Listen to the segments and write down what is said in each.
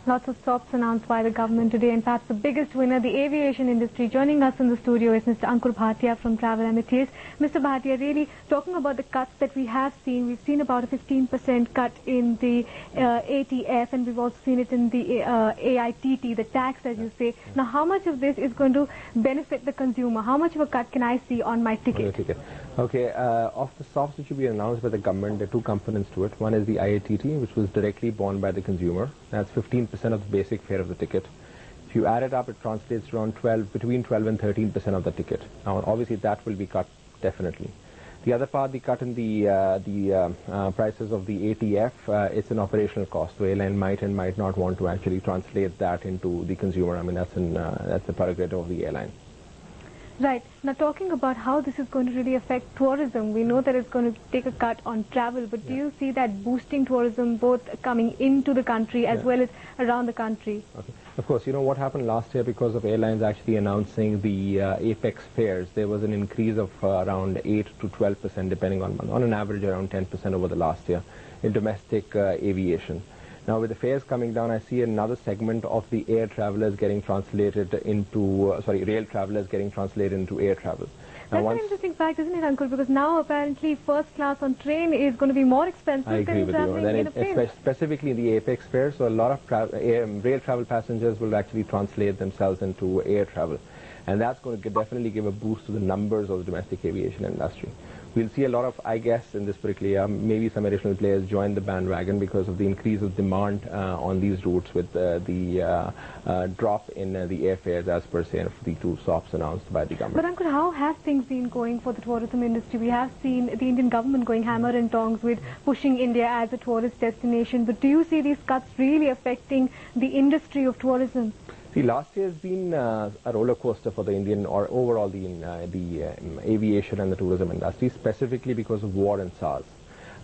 Lots of stops announced by the government today, and perhaps the biggest winner, the aviation industry. Joining us in the studio is Mr. Ankur Bhatia from Travel Ametees. Mr. Bhatia, really talking about the cuts that we have seen. We've seen about a 15% cut in the ATF, and we've also seen it in the AITT, the tax, as you say. Now, how much of this is going to benefit the consumer? How much of a cut can I see on my ticket? Okay, of the stops which will be announced by the government, there are two components to it. One is the IATT, which was directly borne by the consumer. That's 15% of the basic fare of the ticket. If you add it up, it translates around between 12 and 13% of the ticket. Now, obviously, that will be cut definitely. The other part, the cut in the prices of the ATF, it's an operational cost. The airline might and might not want to actually translate that into the consumer. I mean, that's the prerogative of the airline. Right. Now, talking about how this is going to really affect tourism, we know that it's going to take a cut on travel, but do you see that boosting tourism both coming into the country as well as around the country? Okay. Of course, you know what happened last year because of airlines actually announcing the apex fares. There was an increase of around 8 to 12% depending on month, on an average around 10% over the last year in domestic aviation. Now, with the fares coming down, I see another segment of the air travelers getting translated into, rail travelers getting translated into air travel. That's an interesting fact, isn't it, Ankur? Because now apparently first class on train is going to be more expensive than traveling in a plane. Specifically the apex fare, so a lot of rail travel passengers will actually translate themselves into air travel. And that's going to definitely give a boost to the numbers of the domestic aviation industry. We'll see a lot of, I guess, in this particular year, maybe some additional players join the bandwagon because of the increase of demand on these routes with the drop in the airfares as per se of the two stops announced by the government. But Ankur, how have things been going for the tourism industry? We have seen the Indian government going hammer and tongs with pushing India as a tourist destination. But do you see these cuts really affecting the industry of tourism? See, last year has been a roller coaster for the Indian or overall the aviation and the tourism industry, specifically because of war and SARS.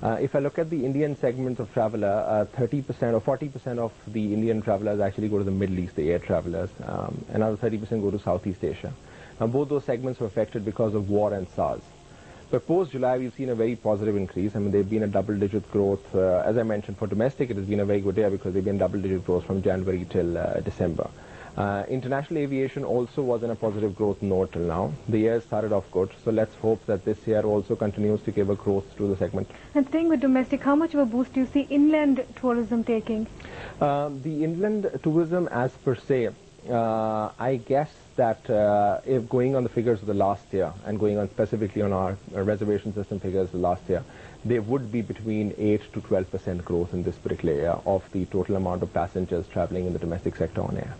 If I look at the Indian segment of traveller, 30% or 40% of the Indian travellers actually go to the Middle East, the air travellers. Another 30% go to Southeast Asia. Now, both those segments were affected because of war and SARS. But post-July, we've seen a very positive increase. I mean, they've been a double-digit growth. As I mentioned, for domestic, it has been a very good year because they've been double-digit growth from January till December. International aviation also was in a positive growth note till now. The year started off good, so let's hope that this year also continues to give a growth to the segment. And staying with domestic, how much of a boost do you see inland tourism taking? The inland tourism as per se, I guess that if going on the figures of the last year and going on specifically on our reservation system figures of the last year, there would be between 8 to 12% growth in this particular year of the total amount of passengers traveling in the domestic sector on air.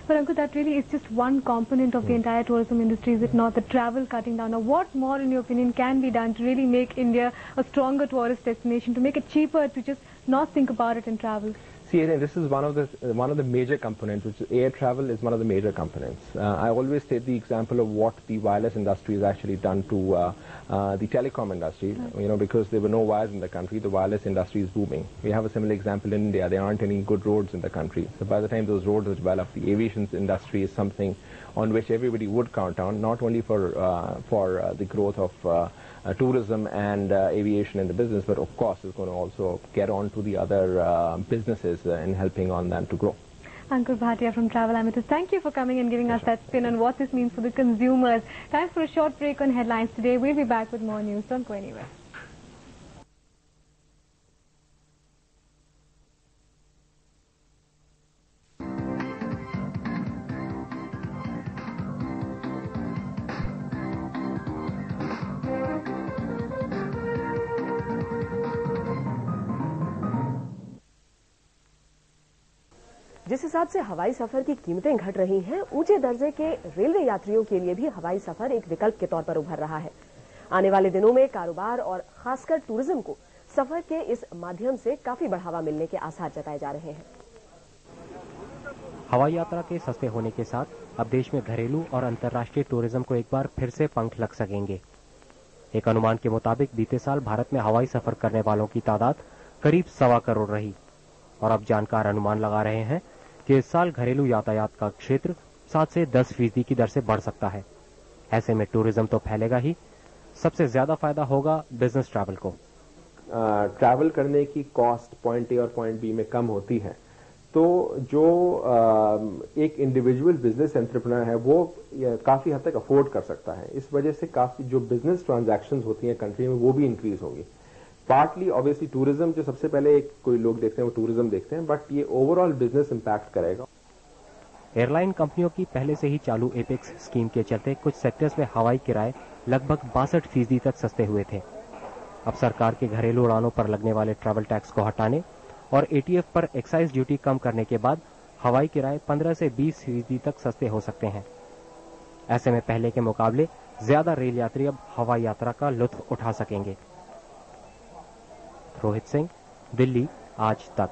But Ankur, that really is just one component of the entire tourism industry, is it not? The travel cutting down. Now, what more, in your opinion, can be done to really make India a stronger tourist destination, to make it cheaper to just not think about it and travel? See, this is one of the major components, which is air travel is one of the major components. I always take the example of what the wireless industry has actually done to the telecom industry. You know, because there were no wires in the country, the wireless industry is booming. We have a similar example in India. There aren't any good roads in the country. So by the time those roads are developed, the aviation industry is something on which everybody would count on, not only for the growth of tourism and aviation in the business, but of course is going to also get on to the other businesses in helping on them to grow. Ankur Bhatia from Travel Ametees, thank you for coming and giving us that spin on what this means for the consumers. Time for a short break on Headlines today. We'll be back with more news. Don't go anywhere. जिस हिसाब से हवाई सफर की कीमतें घट रही हैं, ऊंचे दर्जे के रेलवे यात्रियों के लिए भी हवाई सफर एक विकल्प के तौर पर उभर रहा है। आने वाले दिनों में कारोबार और खासकर टूरिज्म को सफर के इस माध्यम से काफी बढ़ावा मिलने के आसार जताए जा रहे हैं। हवाई यात्रा के सस्ते होने के साथ अब देश में घरेलू और अंतर्राष्ट्रीय टूरिज्म को एक बार फिर से पंख लग सकेंगे। एक अनुमान के मुताबिक बीते साल भारत में हवाई सफर करने वालों की तादाद करीब 1.25 करोड़ रही और अब जानकार अनुमान लगा रहे हैं कि इस साल घरेलू यातायात का क्षेत्र 7 से 10% की दर से बढ़ सकता है। ऐसे में टूरिज्म तो फैलेगा ही, सबसे ज्यादा फायदा होगा बिजनेस ट्रैवल को। ट्रैवल करने की कॉस्ट पॉइंट ए और पॉइंट बी में कम होती है, तो जो एक इंडिविजुअल बिजनेस एंटरप्रेन्योर है वो काफी हद तक अफोर्ड कर सकता है। इस वजह से काफी जो बिजनेस ट्रांजैक्शंस होती हैं कंट्री में वो भी इंक्रीज होगी। पार्टली ऑब्वियसली टूरिज्म जो सबसे पहले कोई लोग देखते हैं वो टूरिज्म देखते हैं, बट ये ओवरऑल बिजनेस इंपैक्ट करेगा। एयरलाइन कंपनियों की पहले से ही चालू एपेक्स स्कीम के चलते कुछ सेक्टर्स में हवाई किराए लगभग 62% तक सस्ते हुए थे। अब सरकार के घरेलू उड़ानों पर लगने वाले ट्रैवल टैक्स को हटाने और एटीएफ पर एक्साइज ड्यूटी कम करने के बाद हवाई किराए 15 से 20% तक सस्ते हो सकते हैं। ऐसे में पहले के मुकाबले ज्यादा रेल यात्री अब हवाई यात्रा का लुत्फ उठा सकेंगे। रोहित सिंह, दिल्ली, आज तक।